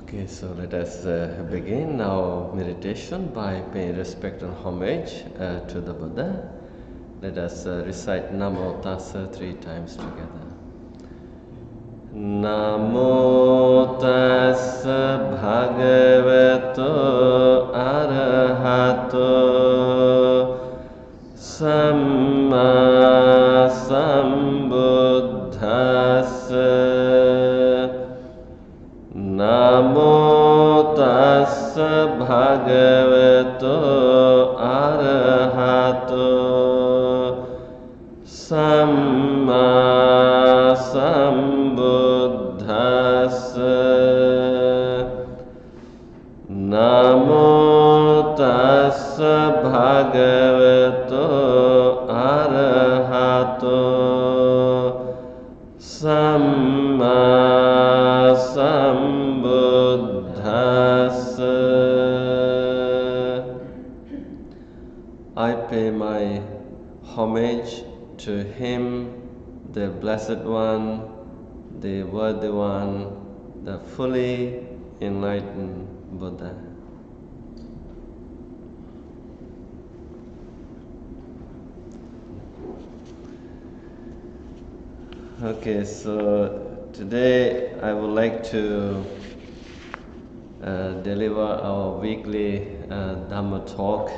Okay, so let us begin our meditation by paying respect and homage to the Buddha. Let us recite Namo Tassa 3 times together. Namo Tassa Bhagavato Arahato Samma Sambuddhassa. Namo Tassa Bhagavato Arahato Samma Sambuddhassa. Namo Tassa Bhagavato Arahato Samma Sambuddhassa. I pay my homage to him, the Blessed One, the Worthy One, the fully enlightened Buddha. Okay, so today I would like to deliver our weekly Dhamma talk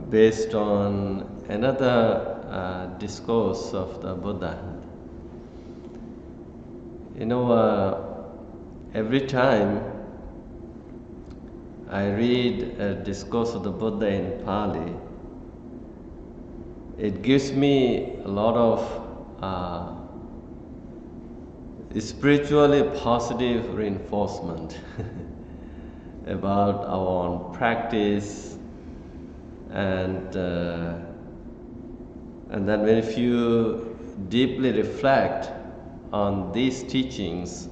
based on another discourse of the Buddha. You know, every time I read a discourse of the Buddha in Pali, it gives me a lot of spiritually positive reinforcement about our own practice, and then when if you deeply reflect on these teachings,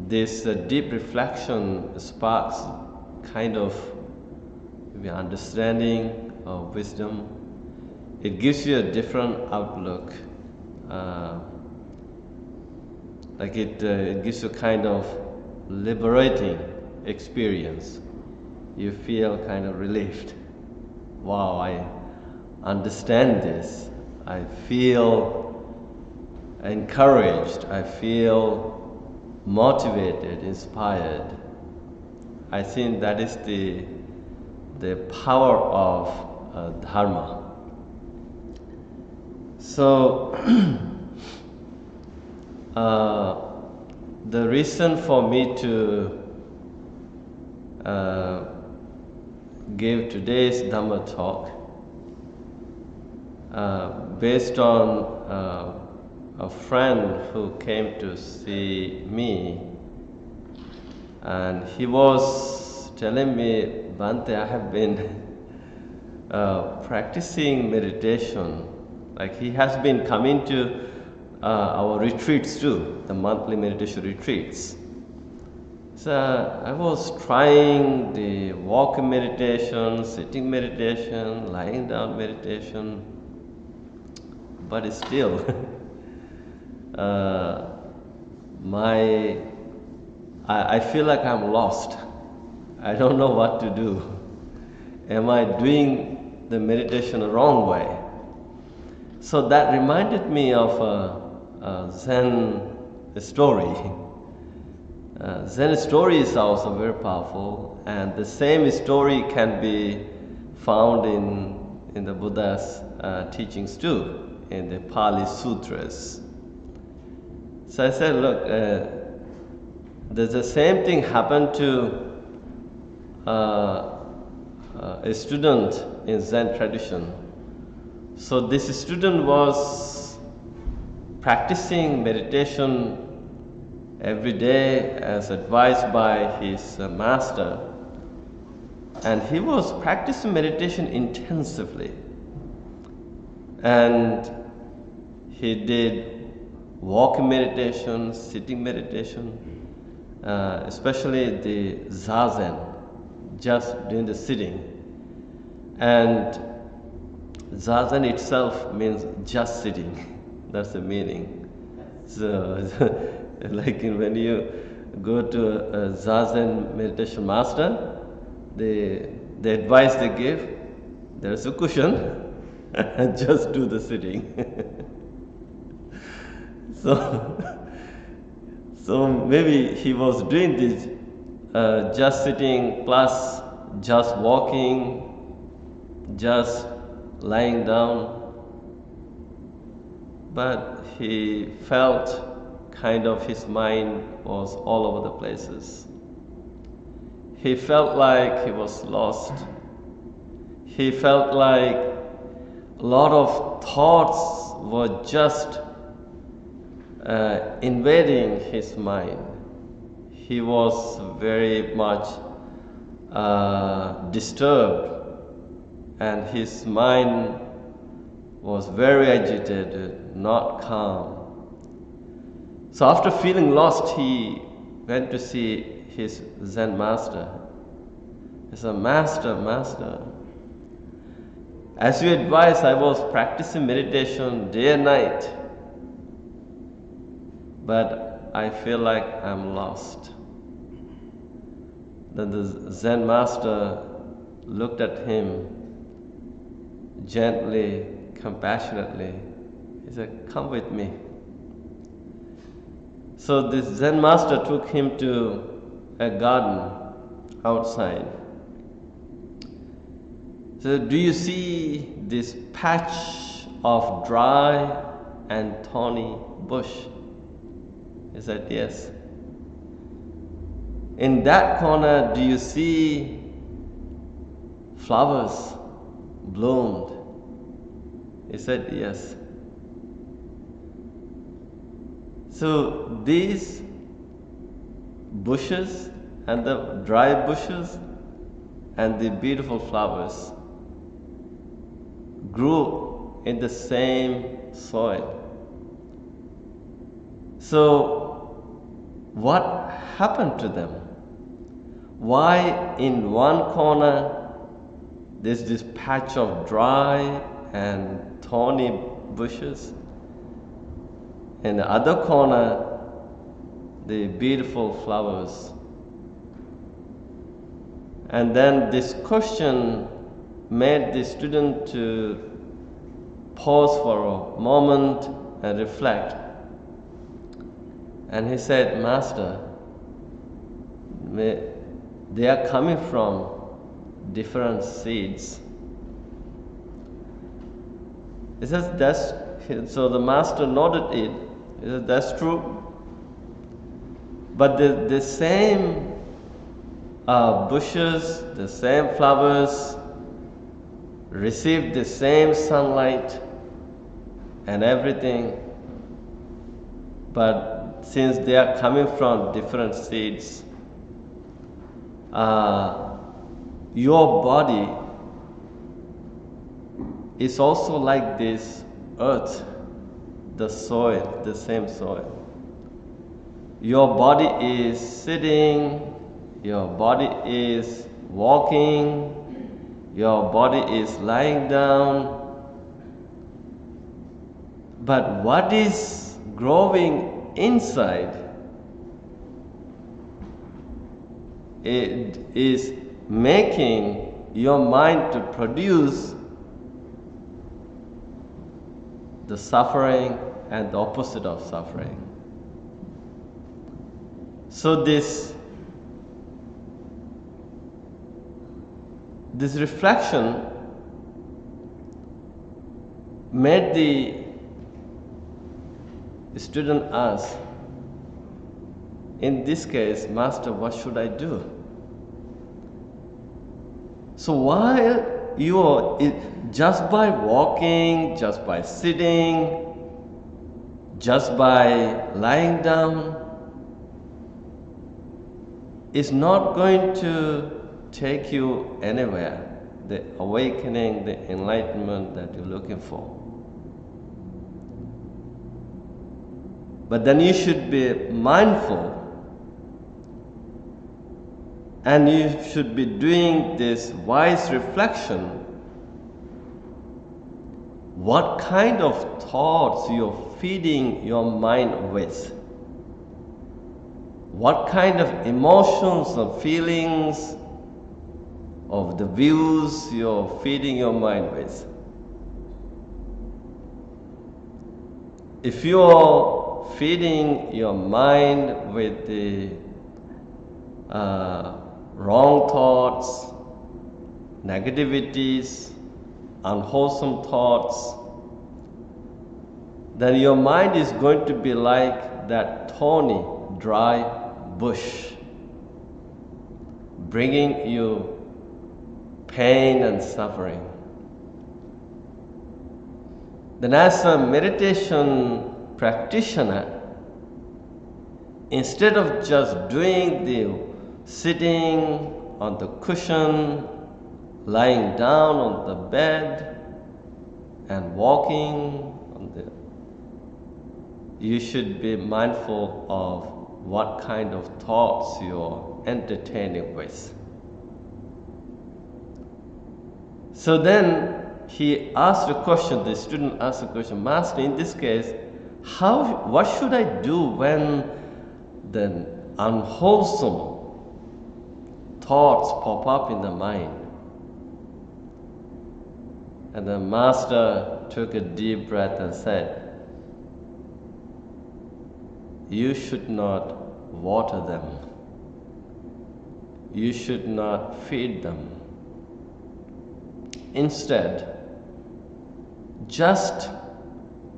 this deep reflection sparks kind of understanding of wisdom. It gives you a different outlook. It gives you kind of liberating experience. You feel kind of relieved. Wow, I understand this. I feel encouraged. I feel motivated, inspired. I think that is the power of Dharma. So, the reason for me to give today's Dhamma talk, based on a friend who came to see me, and he was telling me, Bhante, I have been practicing meditation. Like, he has been coming to our retreats too, the monthly meditation retreats. So I was trying the walking meditation, sitting meditation, lying down meditation, but it's still I feel like I'm lost. I don't know what to do. Am I doing the meditation the wrong way? So that reminded me of a Zen story. Zen story is also very powerful, and the same story can be found in the Buddha's teachings too, in the Pali Sutras. So I said, look, there's the same thing happened to a student in Zen tradition. So this student was practicing meditation every day as advised by his master, and he was practicing meditation intensively, and he did walking meditation, sitting meditation, especially the zazen, just doing the sitting. And zazen itself means just sitting. That's the meaning. So, like when you go to a Zazen meditation master, the advice they give, there's a cushion, and just do the sitting. So maybe he was doing this, just sitting plus just walking, just lying down, but he felt kind of his mind was all over the places. He felt like he was lost. He felt like a lot of thoughts were just invading his mind. He was very much disturbed, and his mind was very agitated, not calm. So after feeling lost, he went to see his Zen master. He said, Master, as you advised, I was practicing meditation day and night, but I feel like I'm lost. Then the Zen master looked at him gently, compassionately. He said, come with me. So this Zen master took him to a garden outside. So do you see this patch of dry and thorny bush? He said, yes. In that corner, do you see flowers bloomed? He said, yes. So these bushes and the dry bushes and the beautiful flowers grew in the same soil. So what happened to them? Why in one corner there's this patch of dry and thorny bushes, in the other corner the beautiful flowers? And then this question made the student to pause for a moment and reflect. And he said, Master, they are coming from different seeds. He says, so the master nodded it. He said, that's true. But the same bushes, the same flowers, receive the same sunlight and everything, but since they are coming from different seeds, your body is also like this earth, the soil, the same soil. Your body is sitting, your body is walking, your body is lying down. But what is growing inside, it is making your mind to produce the suffering and the opposite of suffering. So this reflection made the student ask, in this case, Master, what should I do? So while you are, just by walking, just by sitting, just by lying down, is not going to take you anywhere, the awakening, the enlightenment that you're looking for. But then you should be mindful, and you should be doing this wise reflection. what kind of thoughts you're feeding your mind with. What kind of emotions or feelings of the views you're feeding your mind with. If you're feeding your mind with the wrong thoughts, negativities, unwholesome thoughts, then your mind is going to be like that thorny, dry bush, bringing you pain and suffering. Then as a meditation practitioner, instead of just doing the sitting on the cushion, lying down on the bed and walking on the, you should be mindful of what kind of thoughts you're entertaining with. So then he asked a question, the student asked a question, Master, in this case, what should I do when the unwholesome thoughts pop up in the mind? And the Master took a deep breath and said, you should not water them. You should not feed them. Instead, just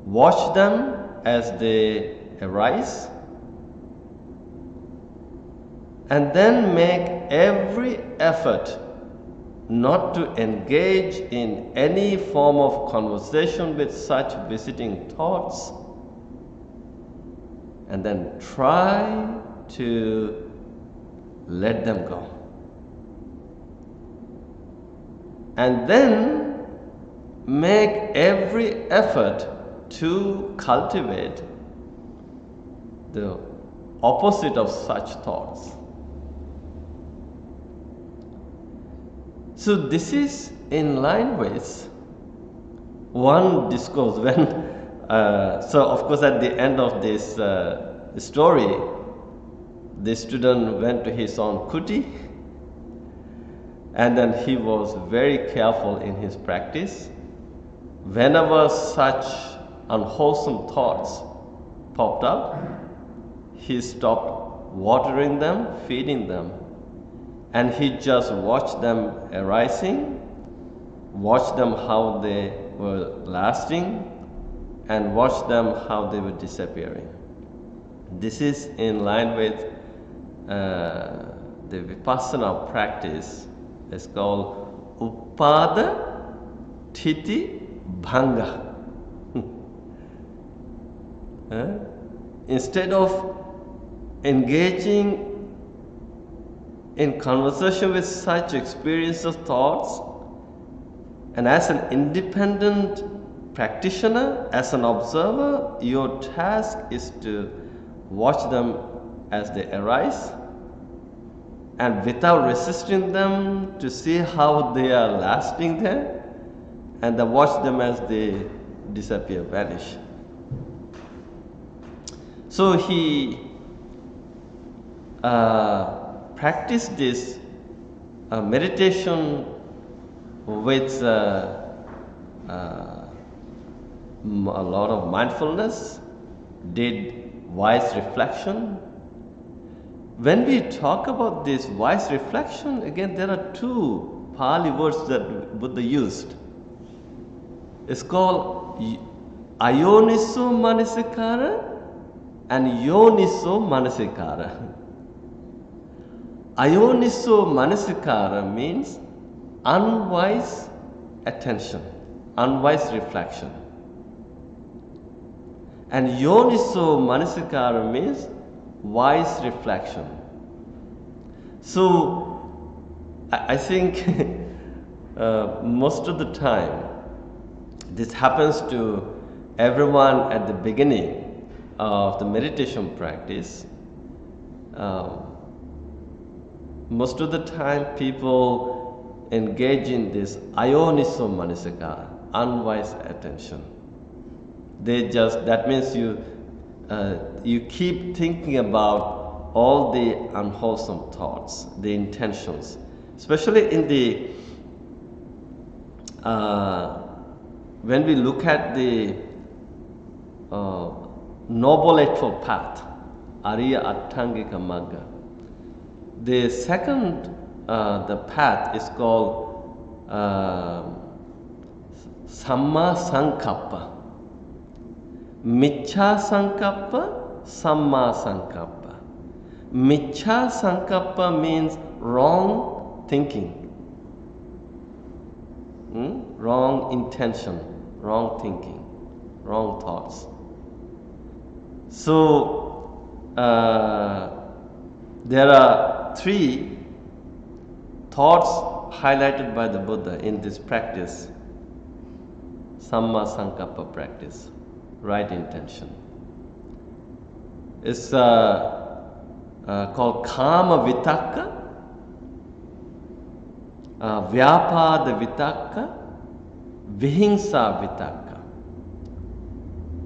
watch them as they arise, and then make every effort not to engage in any form of conversation with such visiting thoughts, and then try to let them go. And then make every effort to cultivate the opposite of such thoughts. So this is in line with one discourse when, so of course at the end of this story, the student went to his own kuti, and then he was very careful in his practice. Whenever such unwholesome thoughts popped up, he stopped watering them, feeding them, and he just watched them arising, watched them how they were lasting, and watched them how they were disappearing. This is in line with the Vipassana practice. It's called Upada Thiti Bhanga. Instead of engaging in conversation with such experience of thoughts, and as an independent practitioner, as an observer, your task is to watch them as they arise, and without resisting them, to see how they are lasting there, and then watch them as they disappear, vanish. So he practiced this meditation with a lot of mindfulness, did wise reflection. When we talk about this wise reflection, again there are two Pali words that Buddha used. It's called Ayoniso Manasikara and Yoniso Manasikara. Ayoniso Manasikara means unwise attention, unwise reflection. And Yoniso Manasikara means wise reflection. So I think most of the time this happens to everyone at the beginning of the meditation practice. Most of the time people engage in this ayoniso manasikara. unwise attention. That means you keep thinking about all the unwholesome thoughts, the intentions, especially in the when we look at the Noble Eightfold Path, Ariya Attangika Magga. The second, the path is called Samma Sankappa. Miccha Sankappa, Samma Sankappa. Miccha Sankappa means wrong thinking, wrong intention, wrong thinking, wrong thoughts. So, there are 3 thoughts highlighted by the Buddha in this practice, Samma Sankappa practice, right intention. It's called Kama Vitakka, Vyapada Vitakka, Vihingsa Vitakka.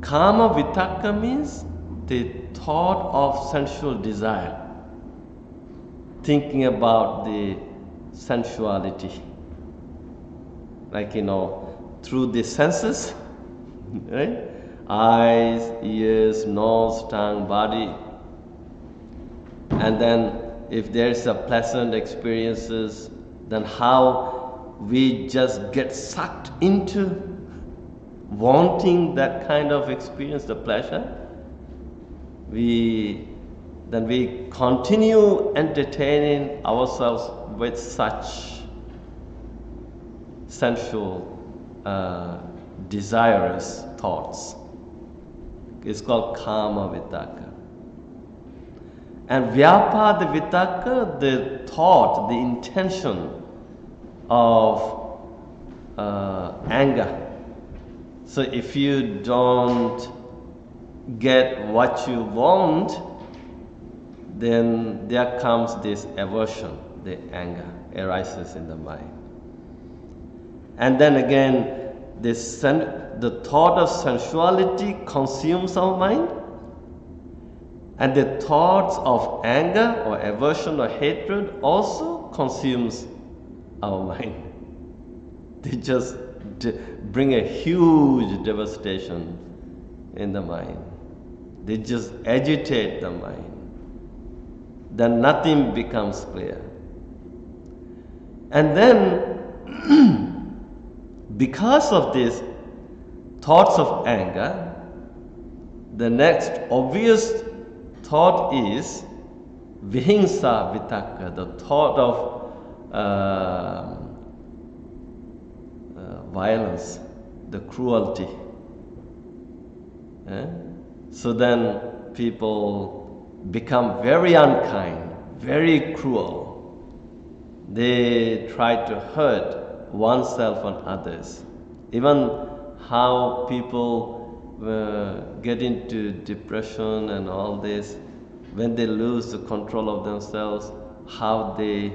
Kama Vitakka means the thought of sensual desire, thinking about the sensuality, like through the senses, right? Eyes, ears, nose, tongue, body. And then if there's a pleasant experiences, then how we just get sucked into wanting that kind of experience, the pleasure. We continue entertaining ourselves with such sensual, desirous thoughts. It's called Kama Vitakka. And Vyapada Vitakka, the thought, the intention of anger. So if you don't get what you want, then there comes this aversion, the anger arises in the mind. And then again, the thought of sensuality consumes our mind, and the thoughts of anger or aversion or hatred also consumes our mind. They just bring a huge devastation in the mind. They just agitate the mind. Then nothing becomes clear. And then, because of these thoughts of anger, the next obvious thought is Vihingsa Vitakka, the thought of violence, the cruelty. So then people become very unkind, very cruel. They try to hurt oneself and others. Even how people get into depression and all this, when they lose the control of themselves, how they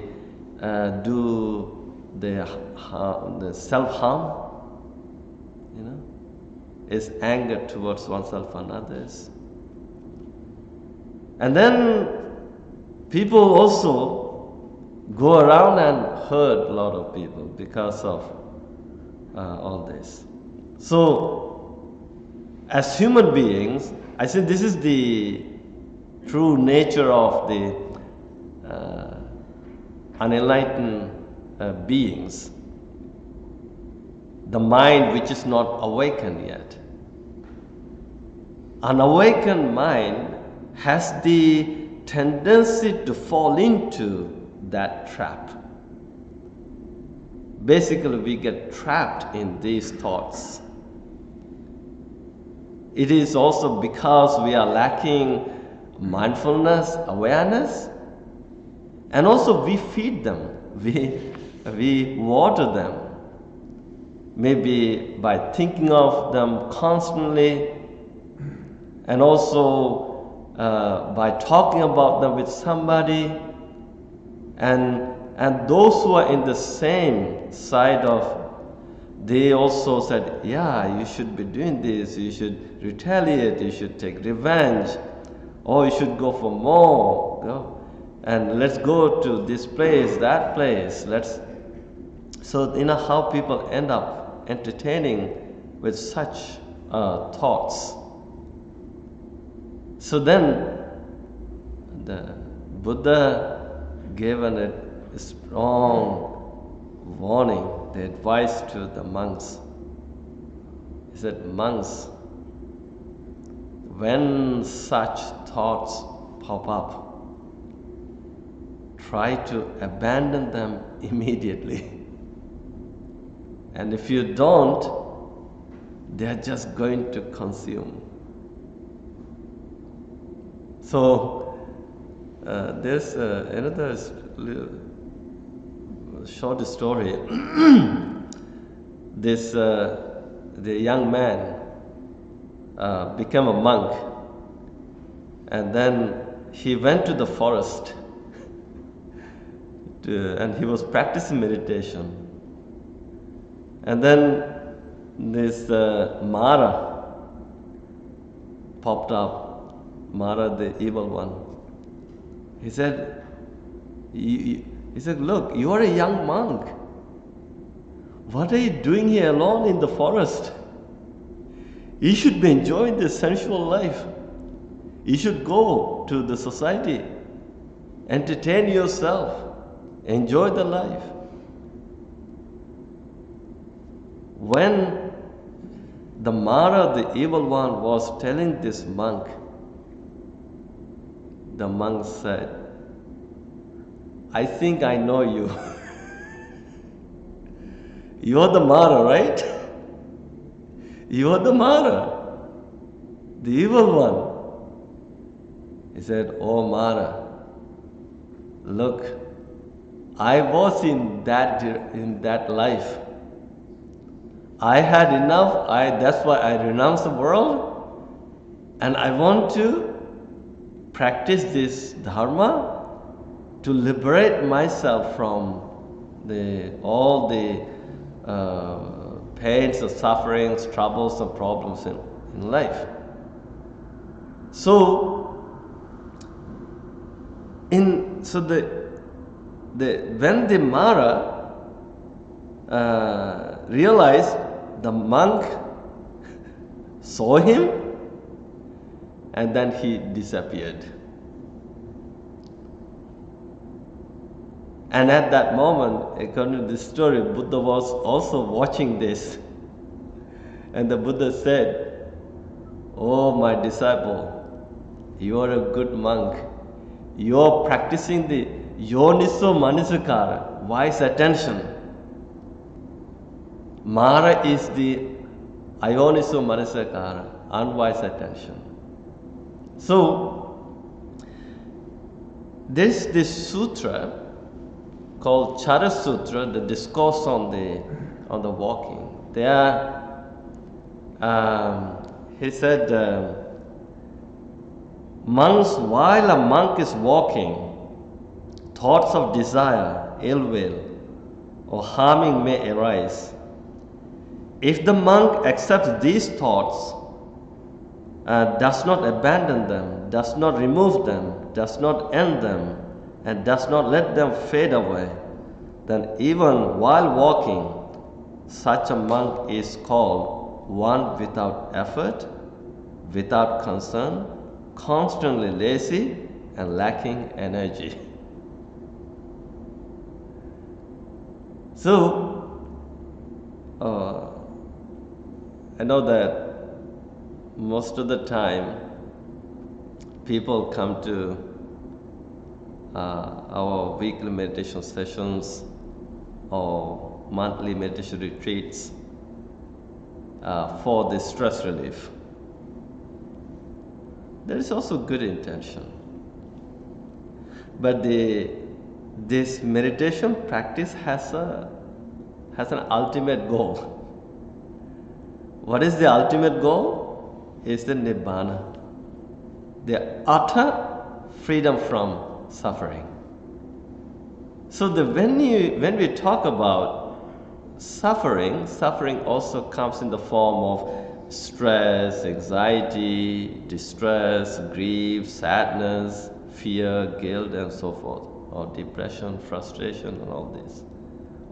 do the self-harm, is anger towards oneself and others. And then people also go around and hurt a lot of people because of all this. So, as human beings, I think this is the true nature of the unenlightened beings. The mind which is not awakened yet. An awakened mind has the tendency to fall into that trap. Basically, we get trapped in these thoughts. It is also because we are lacking mindfulness, awareness, and also we feed them, we water them. Maybe by thinking of them constantly, and also by talking about them with somebody, and those who are in the same side of they also said, yeah, you should be doing this, you should retaliate, you should take revenge, or you should go for more, and let's go to this place, that place, so how people end up entertaining with such thoughts. So then the Buddha gave a strong warning, the advice to the monks. He said, monks, when such thoughts pop up, try to abandon them immediately. And if you don't, they are just going to consume. So there's another short story. The young man became a monk, and then he went to the forest and he was practicing meditation. And then this Mara popped up, Mara the evil one. He said, look, you are a young monk. What are you doing here alone in the forest? You should be enjoying this sensual life. You should go to the society, entertain yourself, enjoy the life. When the Mara, the evil one, was telling this monk, the monk said, I think I know you. You're the Mara, right? You're the Mara, the evil one. He said, oh Mara, look, I was in that life. I had enough, that's why I renounced the world, and I want to practice this Dharma to liberate myself from all the pains and sufferings, troubles and problems in life. So, when the Mara realized the monk saw him, and then he disappeared. And at that moment, according to this story, Buddha was also watching this. And the Buddha said, oh my disciple, you are a good monk. You are practicing the Yoniso Manasikara, wise attention. Mara is the Ayoniso Manasikara, unwise attention. So, there's this sutra called Chara Sutra, the discourse on the walking. There, he said, monks, while a monk is walking, thoughts of desire, ill will, or harming may arise. If the monk accepts these thoughts, does not abandon them, does not remove them, does not end them, and does not let them fade away, then even while walking, such a monk is called one without effort, without concern, constantly lazy, and lacking energy. So, I know that most of the time people come to our weekly meditation sessions or monthly meditation retreats for the stress relief. There is also good intention. But this meditation practice has an ultimate goal. What is the ultimate goal? Is the Nibbana, the utter freedom from suffering. So when we talk about suffering also comes in the form of stress, anxiety, distress, grief, sadness, fear, guilt, and so forth, or depression, frustration, and all this.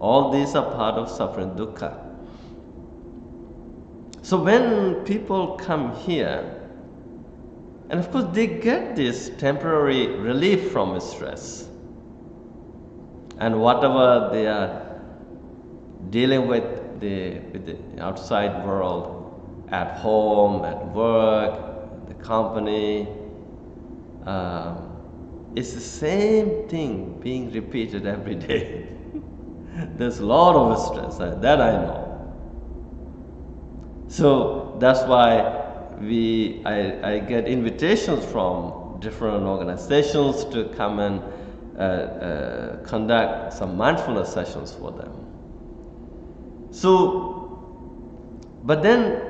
All these are part of suffering, dukkha. So when people come here, and of course they get this temporary relief from stress, and whatever they are dealing with the outside world, at home, at work, the company, it's the same thing being repeated every day. There's a lot of stress, that I know. So that's why I get invitations from different organizations to come and conduct some mindfulness sessions for them. So, but then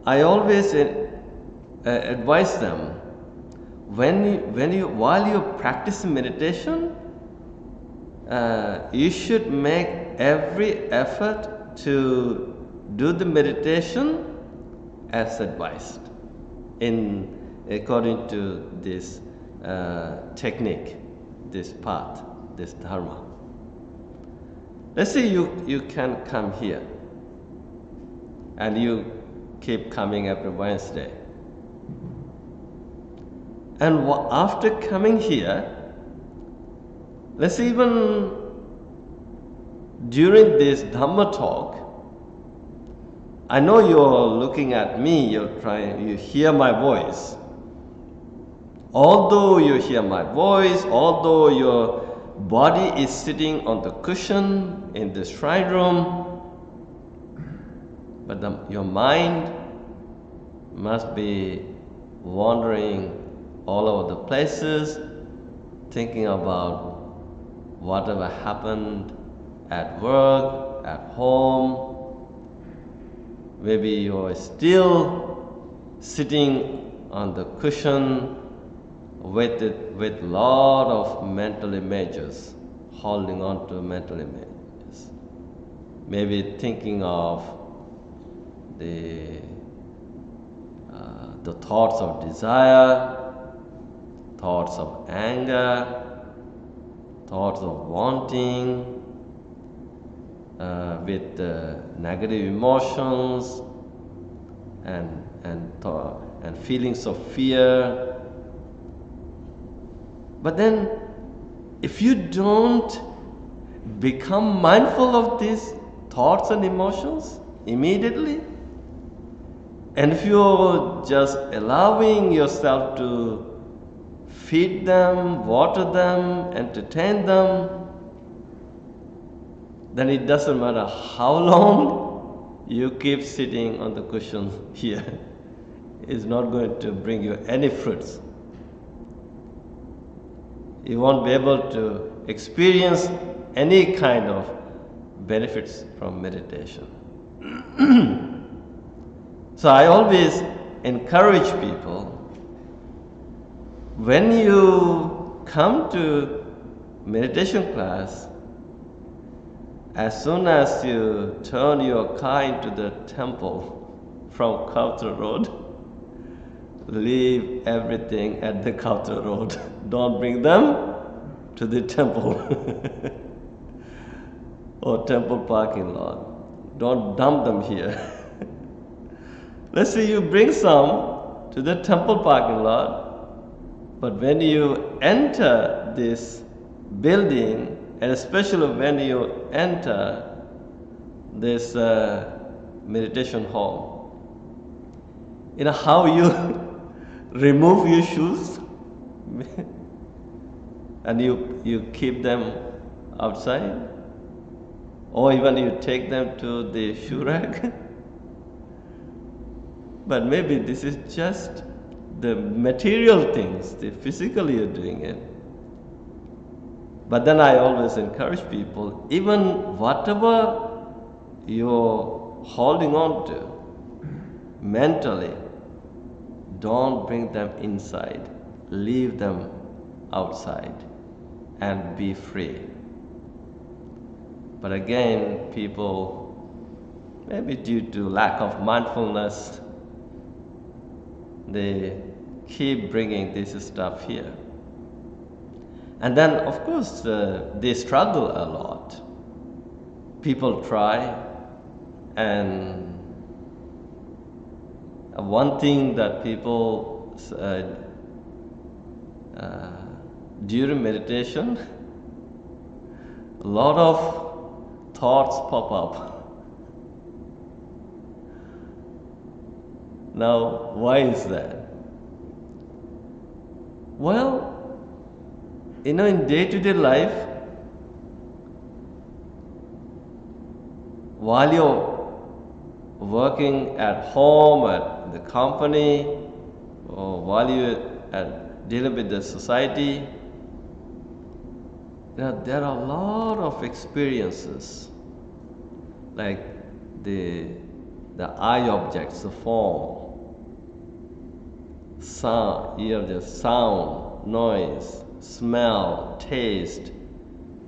I always advise them, while you're practicing meditation, you should make every effort to do the meditation as advised according to this technique, this path, this dharma. Let's say you can come here and you keep coming every Wednesday. And after coming here, let's say even during this Dhamma talk, I know you're looking at me, you hear my voice. Although you hear my voice, although your body is sitting on the cushion in the shrine room, but your mind must be wandering all over the places, thinking about whatever happened at work, at home. Maybe you're still sitting on the cushion with a lot of mental images, holding on to mental images. Maybe thinking of the thoughts of desire, thoughts of anger, thoughts of wanting, with negative emotions and feelings of fear. But then, if you don't become mindful of these thoughts and emotions immediately, and if you're just allowing yourself to feed them, water them, entertain them, then it doesn't matter how long you keep sitting on the cushion here. It's not going to bring you any fruits. You won't be able to experience any kind of benefits from meditation. So I always encourage people, when you come to meditation class, as soon as you turn your car into the temple from Kautra Road, leave everything at the Kautra Road. Don't bring them to the temple or temple parking lot. Don't dump them here. Let's say you bring some to the temple parking lot, but when you enter this building, and especially when you enter this meditation hall, you know how you remove your shoes and you keep them outside, or even you take them to the shoe rack. But maybe this is just the material things, the physically you're doing it. But then I always encourage people, even whatever you're holding on to mentally, don't bring them inside. Leave them outside and be free. But again, people, maybe due to lack of mindfulness, they keep bringing this stuff here. And then, of course, they struggle a lot. People try, and one thing that people during meditation, a lot of thoughts pop up. Now, why is that? Well, in day-to-day life, while you're working at home, at the company, or while you're dealing with the society, there are a lot of experiences, like the eye objects, the form, sound, ear, the sound, noise, smell, taste,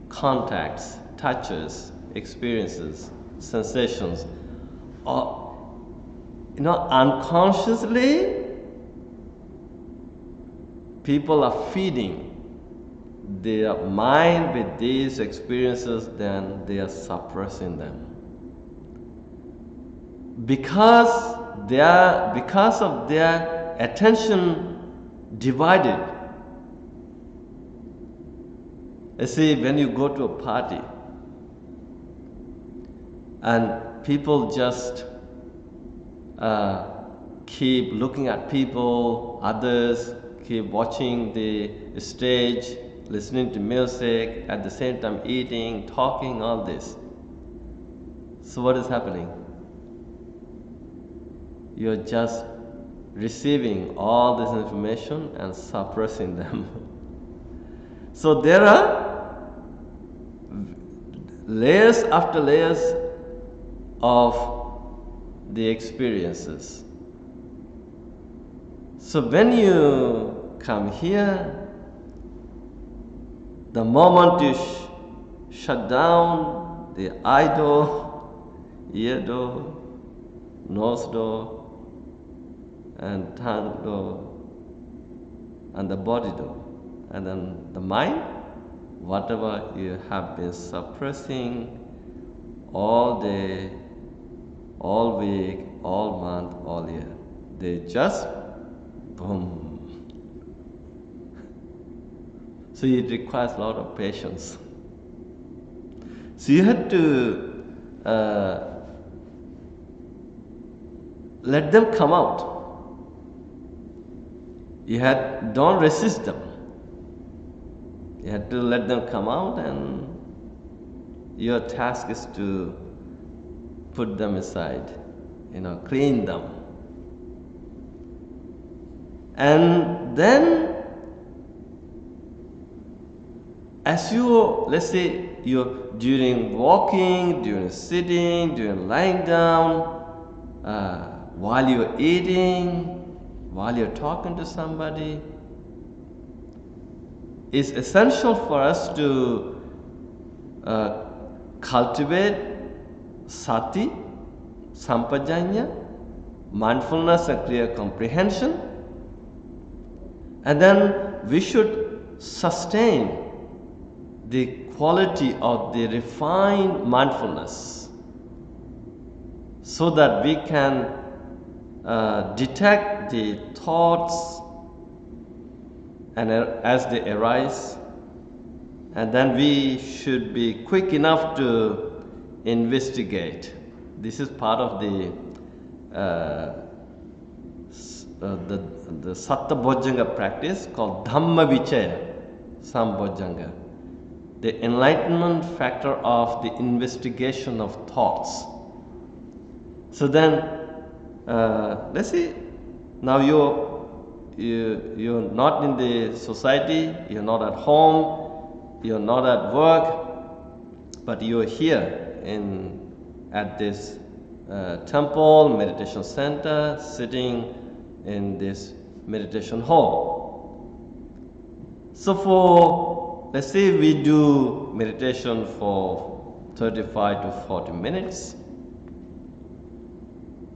contacts, touches, experiences, sensations. Unconsciously, people are feeding their mind with these experiences, then they are suppressing them. Because of their attention divided. You see, when you go to a party and people just keep looking at people, others keep watching the stage, listening to music, at the same time eating, talking, all this. So what is happening? You're just receiving all this information and suppressing them. So there are layers after layers of the experiences. So when you come here, the moment you shut down the eye door, ear door, nose door, and tongue door, and the body door, and then the mind, whatever you have been suppressing all day, all week, all month, all year, they just boom. So it requires a lot of patience. So you have to let them come out. Don't resist them. You have to let them come out, and your task is to put them aside, clean them. And then as let's say you're during walking, during sitting, during lying down, while you're eating, while you're talking to somebody, it's essential for us to cultivate sati, sampajanya, mindfulness and clear comprehension, and then we should sustain the quality of the refined mindfulness so that we can detect the thoughts and as they arise, and then we should be quick enough to investigate. This is part of the Satta Bojjhanga practice called Dhamma Vichaya Sambojjhanga, the enlightenment factor of the investigation of thoughts. So then, let's see, now you're not in the society, you're not at home, you're not at work, but you're here at this temple, meditation center, sitting in this meditation hall. So let's say we do meditation for 35 to 40 minutes.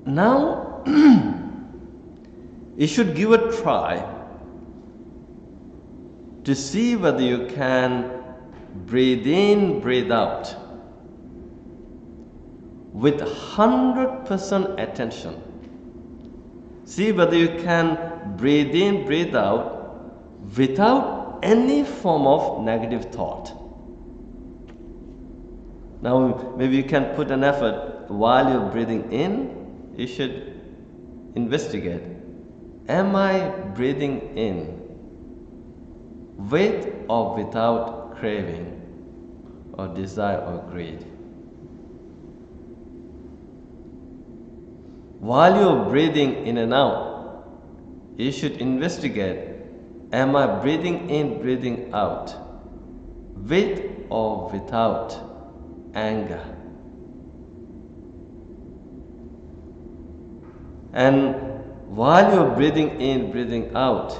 Now, you should give a try to see whether you can breathe in, breathe out with 100% attention. See whether you can breathe in, breathe out without any form of negative thought. Now, maybe you can put an effort while you're breathing in, you should investigate. Am I breathing in with or without craving or desire or greed? While you're breathing in and out, you should investigate, am I breathing in, breathing out with or without anger? And while you're breathing in, breathing out,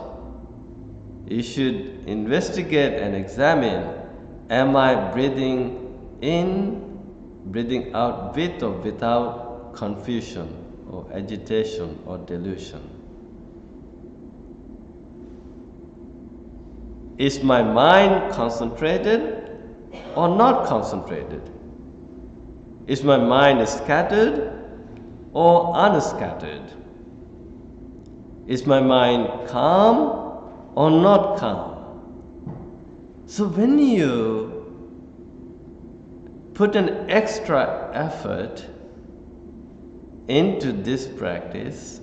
you should investigate and examine, am I breathing in, breathing out with or without confusion or agitation or delusion? Is my mind concentrated or not concentrated? Is my mind scattered or unscattered? Is my mind calm or not calm? So when you put an extra effort into this practice,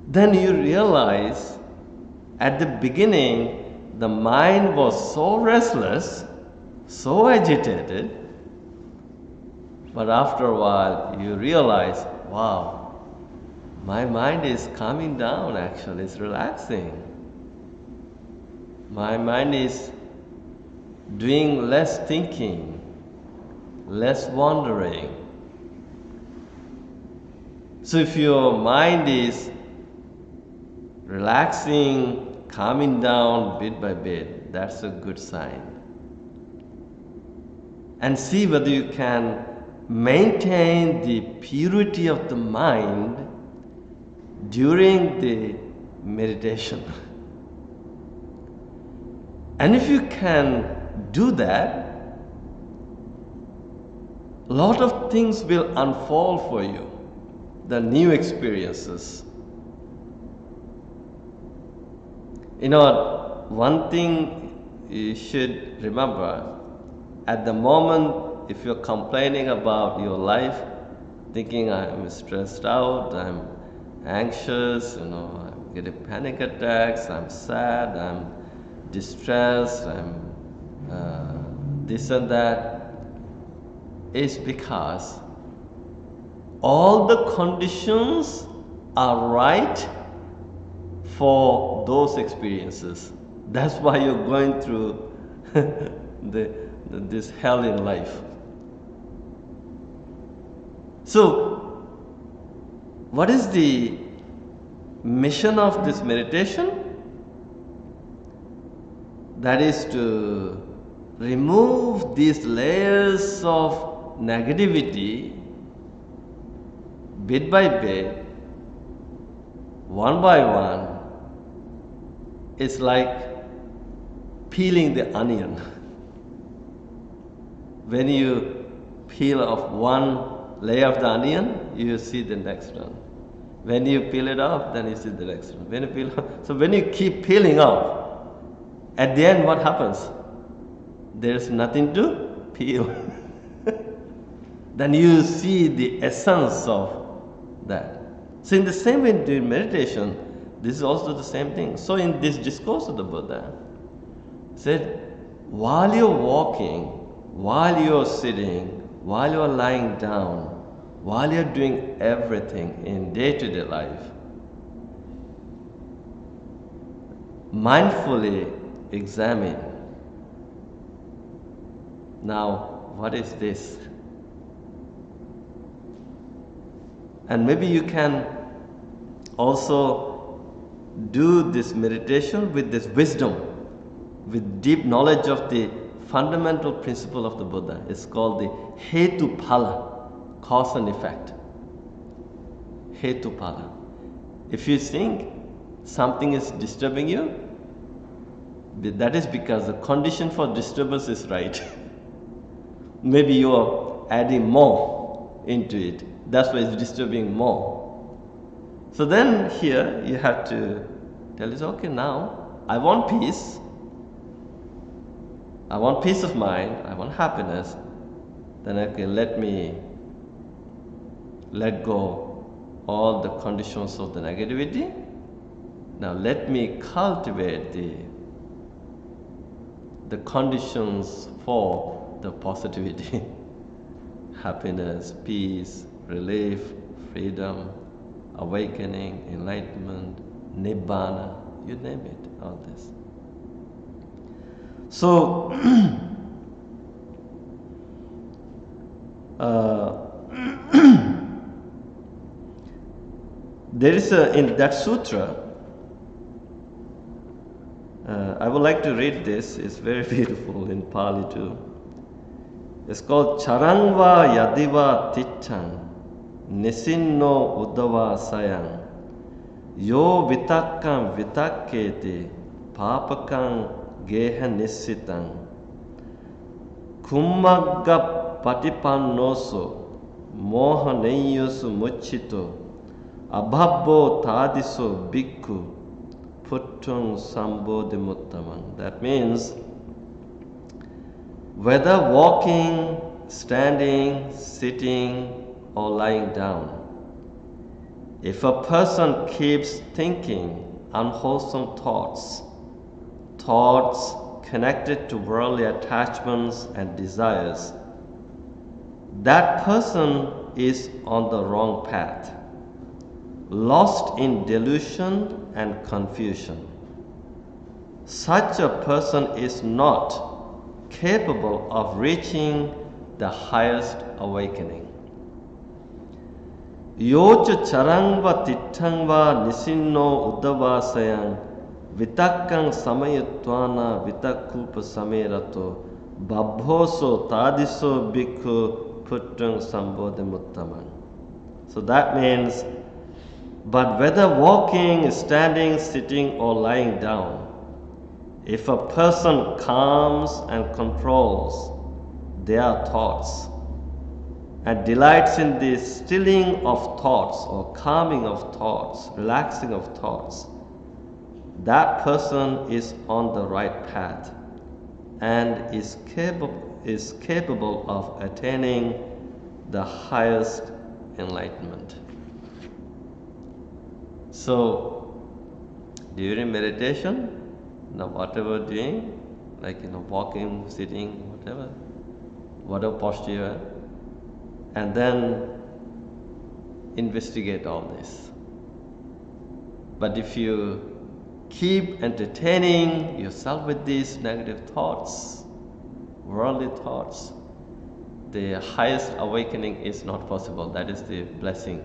then you realize at the beginning the mind was so restless, so agitated, but after a while you realize, wow, my mind is calming down actually, it's relaxing. My mind is doing less thinking, less wandering. So if your mind is relaxing, calming down bit by bit, that's a good sign. And see whether you can maintain the purity of the mind during the meditation. And if you can do that, a lot of things will unfold for you, the new experiences. You know, one thing you should remember, at the moment, if you're complaining about your life, thinking I'm stressed out, I'm anxious, I'm getting panic attacks, I'm sad, I'm distressed, I'm this and that, is because all the conditions are right for those experiences. That's why you're going through this hell in life. So, what is the mission of this meditation? That is to remove these layers of negativity bit by bit, one by one. It's like peeling the onion. When you peel off one layer of the onion, you see the next one. When you peel it off, then you see the next one. When you peel off, so when you keep peeling off, at the end what happens? There's nothing to peel. Then you see the essence of that. So in the same way during meditation, this is also the same thing. So in this discourse of the Buddha, said, while you're walking, while you're sitting, while you're lying down, while you're doing everything in day-to-day life, mindfully examine. Now, what is this? And maybe you can also do this meditation with this wisdom, with deep knowledge of the fundamental principle of the Buddha. It's called the Hetuphala, cause and effect. Hetuphala. If you think something is disturbing you, that is because the condition for disturbance is right. Maybe you are adding more into it. That's why it's disturbing more. So then here you have to tell yourself, okay, now I want peace. I want peace of mind. I want happiness. Then okay, let me let go all the conditions of the negativity. Now let me cultivate the conditions for the positivity. Happiness, peace, relief, freedom, awakening, enlightenment, nibbana, you name it, all this. So, there is in that sutra, I would like to read this, it's very beautiful in Pali too. It's called Charangva Yadiva Tichang Nisinno Uddava Sayang Yo Vitakkam Vitakketi Papakang Geha Nissitang Kummagga Patipannoso Moha Neyosu Muchito Abhabbo Tadiso Bhikkhu Puttung Sambodhimuttamang. That means whether walking, standing, sitting, or lying down, if a person keeps thinking unwholesome thoughts, thoughts connected to worldly attachments and desires, that person is on the wrong path, lost in delusion and confusion. Such a person is not capable of reaching the highest awakening. Yocha charangva tittangva nisinno uddavasayang vitakkang samayutwana vitakkupa samerato babhoso tadiso bhikkhu puttung sambodhimuttamang. So that means, but whether walking, standing, sitting, or lying down, if a person calms and controls their thoughts and delights in the stilling of thoughts or calming of thoughts, relaxing of thoughts, that person is on the right path and is capable of attaining the highest enlightenment. So, during meditation, now whatever doing, like walking, sitting, whatever posture you are, and then investigate all this. But if you keep entertaining yourself with these negative thoughts, worldly thoughts, the highest awakening is not possible. That is the blessing,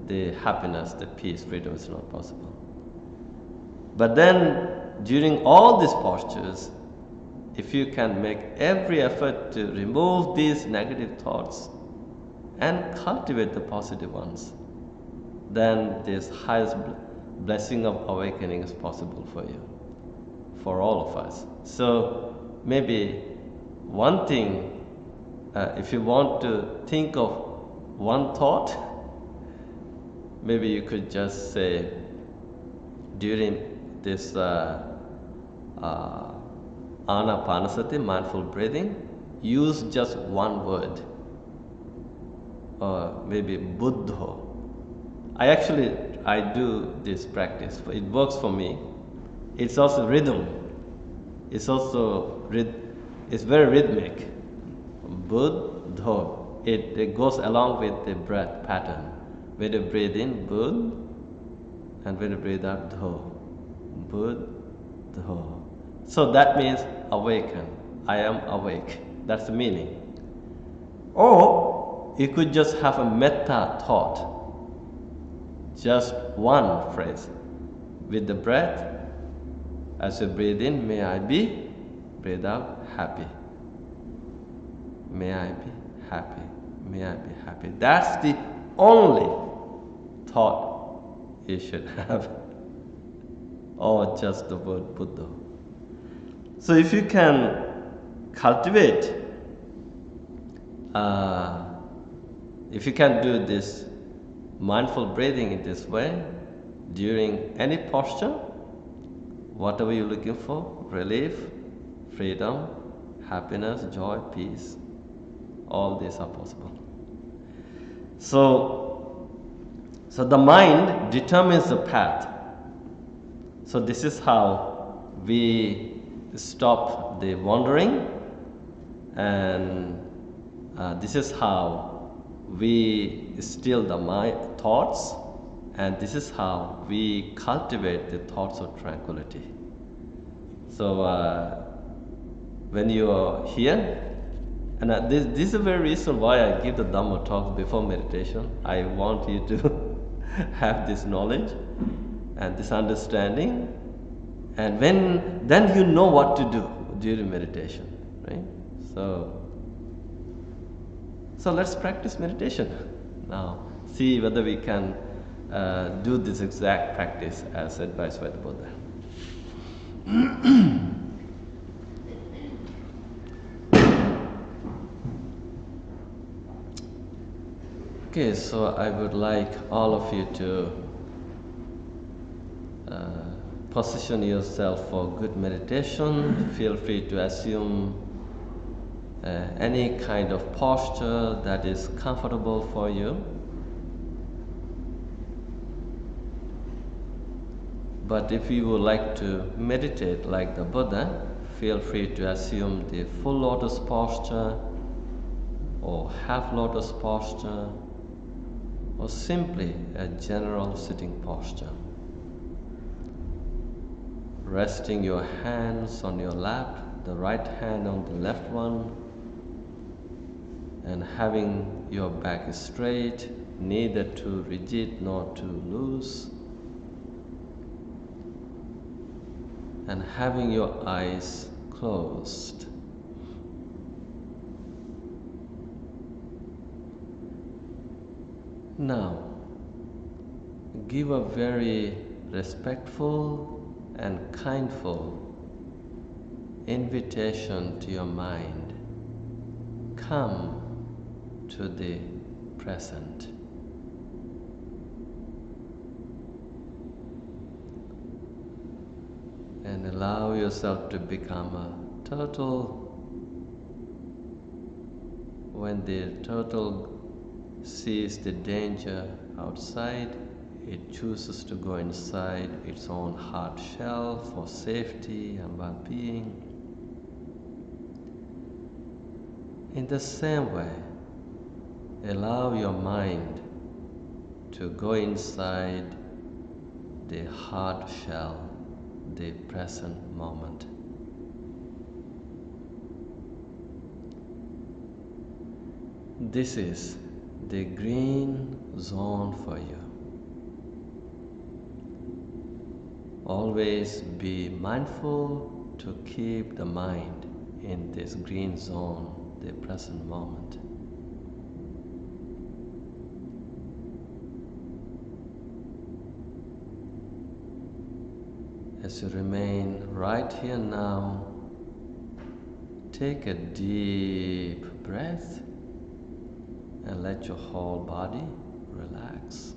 the happiness, the peace, freedom is not possible. But then, during all these postures, if you can make every effort to remove these negative thoughts and cultivate the positive ones, then this highest blessing of awakening is possible for you, for all of us. So maybe one thing, if you want to think of one thought, maybe you could just say during this Anapanasati, mindful breathing, use just one word, or maybe Buddha. I do this practice. It works for me. It's also rhythm. It's also it's very rhythmic. Buddha. It goes along with the breath pattern. When you breathe in, Bud, and when you breathe out, Dho. Bud, Dho. So that means awaken. I am awake. That's the meaning. Or you could just have a metta thought. Just one phrase. With the breath, as you breathe in, may I be, breathe out, happy. May I be happy. May I be happy. That's the only thought you should have. Or just the word Buddha. So if you can cultivate, if you can do this mindful breathing in this way, during any posture, whatever you're looking for, relief, freedom, happiness, joy, peace, all these are possible. So the mind determines the path. So this is how we stop the wandering, and this is how we still the mind thoughts, and this is how we cultivate the thoughts of tranquility. So when you are here, and this is the very reason why I give the Dhamma talk before meditation. I want you to have this knowledge and this understanding, and then you know what to do during meditation, right? So let's practice meditation now. See whether we can do this exact practice as advised by the Buddha. Okay, so I would like all of you to position yourself for good meditation. Feel free to assume any kind of posture that is comfortable for you. But if you would like to meditate like the Buddha, feel free to assume the full lotus posture or half lotus posture, or simply a general sitting posture. Resting your hands on your lap, the right hand on the left one, and having your back straight, neither too rigid nor too loose, and having your eyes closed. Now, give a very respectful and kindful invitation to your mind. Come to the present. And allow yourself to become a turtle. When the turtle sees the danger outside, it chooses to go inside its own hard shell for safety and well-being. In the same way, allow your mind to go inside the hard shell, the present moment. This is the green zone for you. Always be mindful to keep the mind in this green zone, the present moment. As you remain right here now, take a deep breath and let your whole body relax.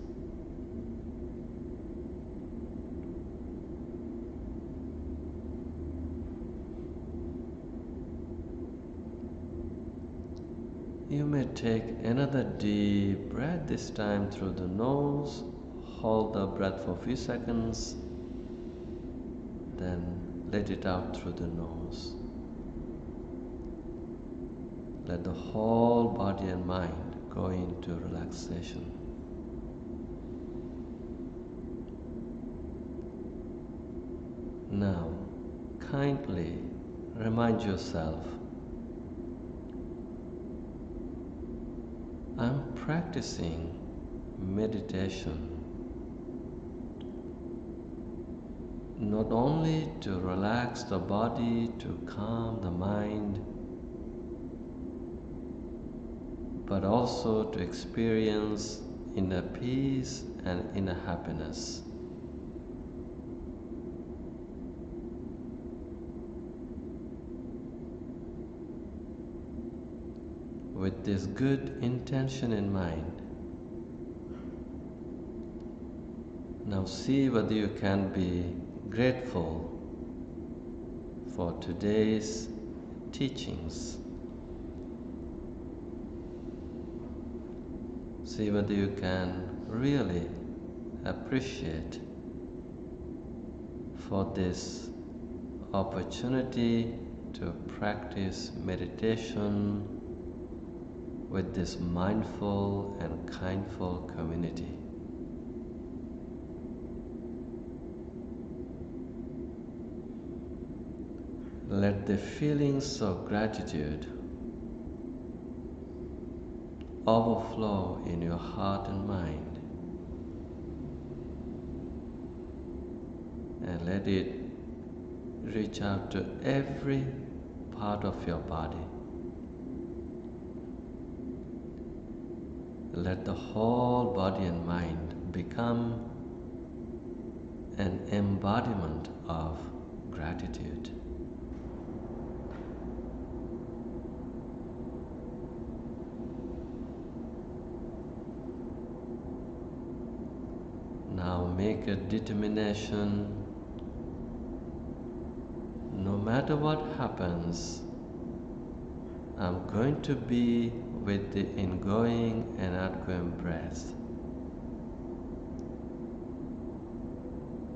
You may take another deep breath, this time through the nose. Hold the breath for a few seconds, then let it out through the nose. Let the whole body and mind go into relaxation. Now, kindly remind yourself, I'm practicing meditation not only to relax the body, to calm the mind, but also to experience inner peace and inner happiness. With this good intention in mind, now see whether you can be grateful for today's teachings. See whether you can really appreciate for this opportunity to practice meditation with this mindful and kindful community. Let the feelings of gratitude overflow in your heart and mind, and let it reach out to every part of your body. Let the whole body and mind become an embodiment of gratitude. Now make a determination, no matter what happens, I'm going to be with the ingoing and outgoing breath,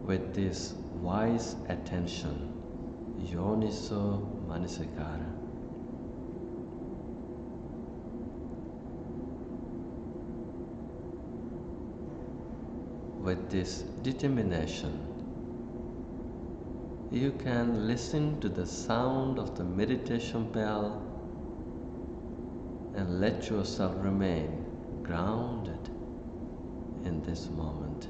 with this wise attention, yoniso manasikara. With this determination, you can listen to the sound of the meditation bell and let yourself remain grounded in this moment.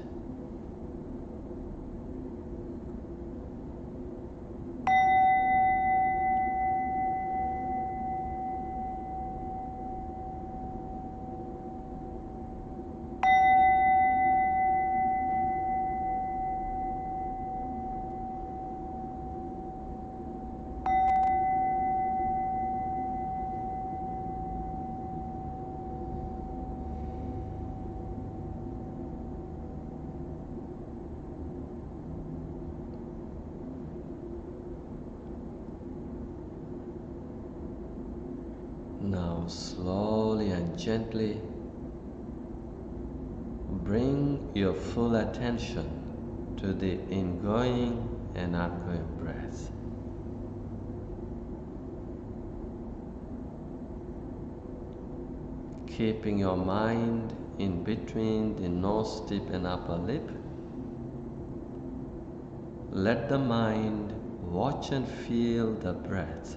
Now slowly and gently bring your full attention to the ingoing and outgoing breath. Keeping your mind in between the nose tip and upper lip, let the mind watch and feel the breath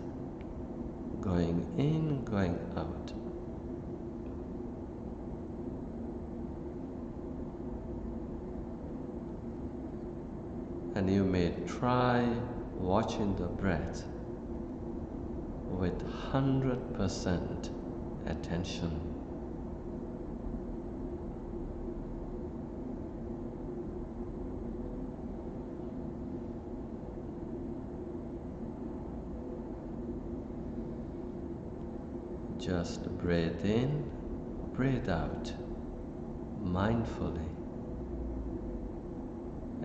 going in, going out. And you may try watching the breath with 100% attention. Just breathe in, breathe out, mindfully,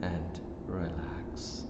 and relax.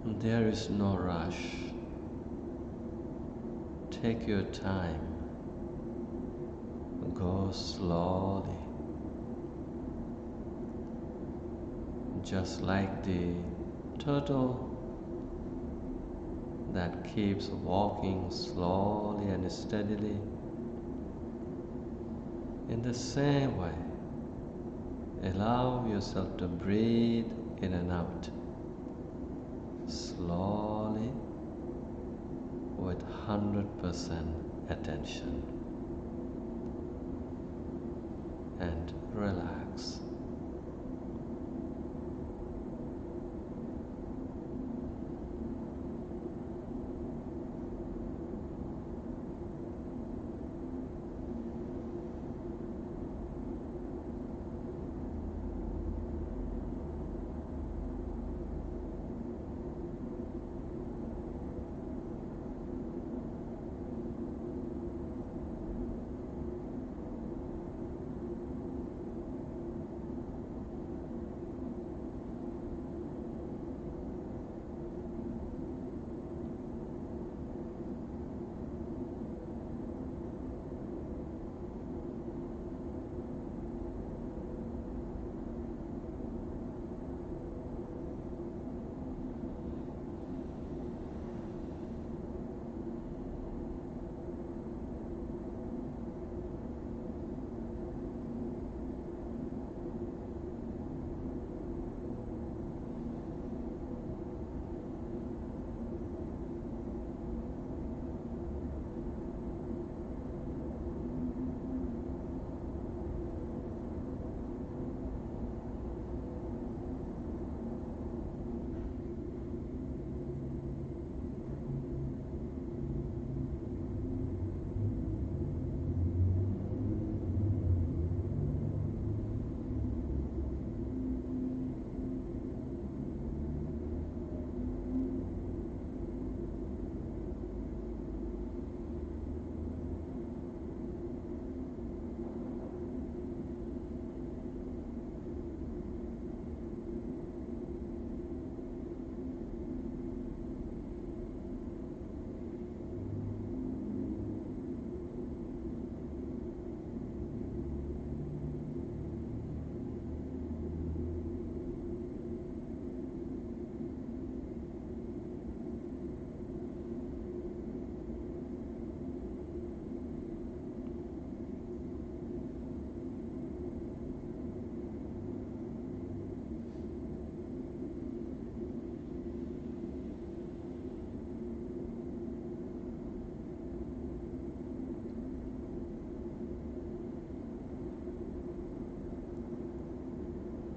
There is no rush. Take your time. Go slowly. Just like the turtle that keeps walking slowly and steadily, in the same way, allow yourself to breathe in and out slowly with 100% attention and relax.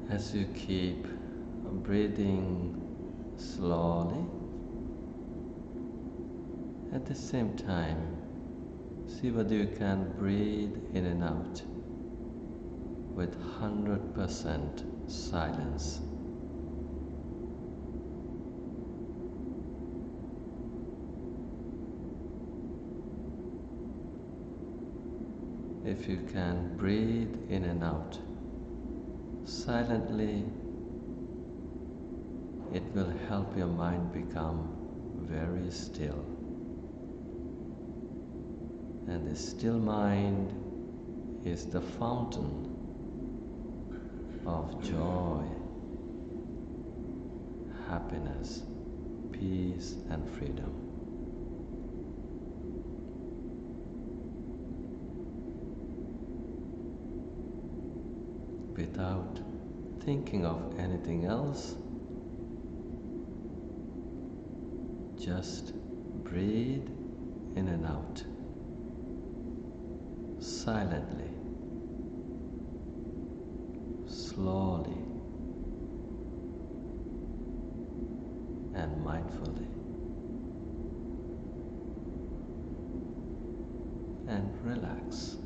As you keep breathing slowly, at the same time, see whether you can breathe in and out with 100% silence. If you can breathe in and out silently, it will help your mind become very still. And the still mind is the fountain of joy, happiness, peace, and freedom. Without thinking of anything else, just breathe in and out silently, slowly, and mindfully, and relax.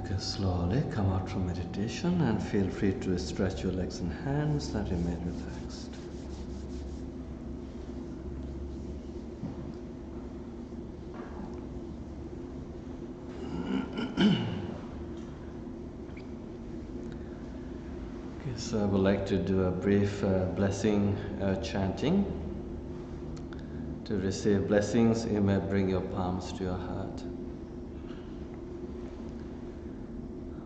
Okay, slowly come out from meditation and feel free to stretch your legs and hands and remain relaxed. Okay, so I would like to do a brief blessing chanting. To receive blessings, you may bring your palms to your heart.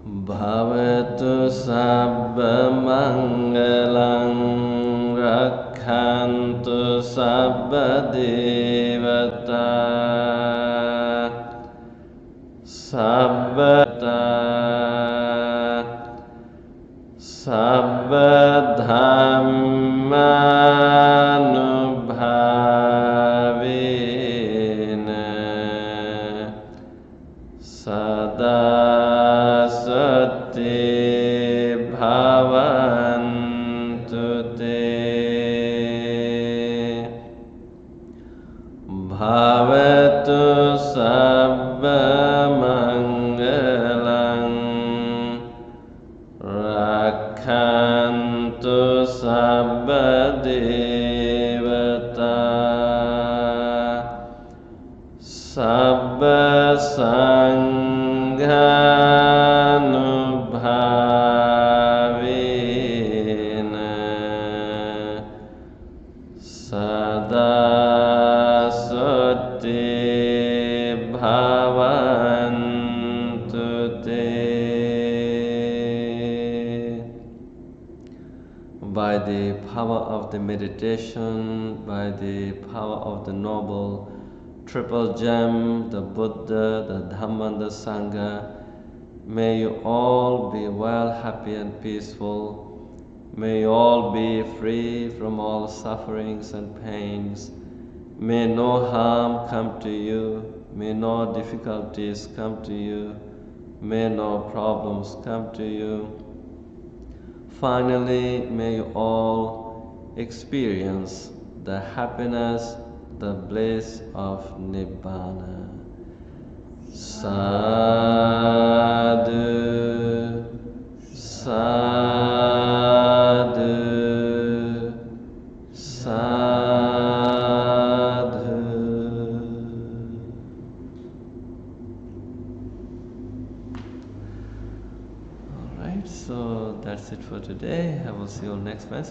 Bhavatu sabba mangalang rakhantu sabba devata sabba dhammanubhavena sada bhavantu te bhavatu sabba mangalang rakhantu sabba devata sabba sanghanubhavena sada sati bhavantu te. By the power of the meditation, by the power of the noble triple gem, the Buddha, the Dhamma and the Sangha, may you all be well, happy and peaceful. May you all be free from all sufferings and pains. May no harm come to you. May no difficulties come to you. May no problems come to you. Finally, may you all experience the happiness, the bliss of Nibbana. Sadhu, sadhu, sadhu. All right, so that's it for today. I will see you next Wednesday.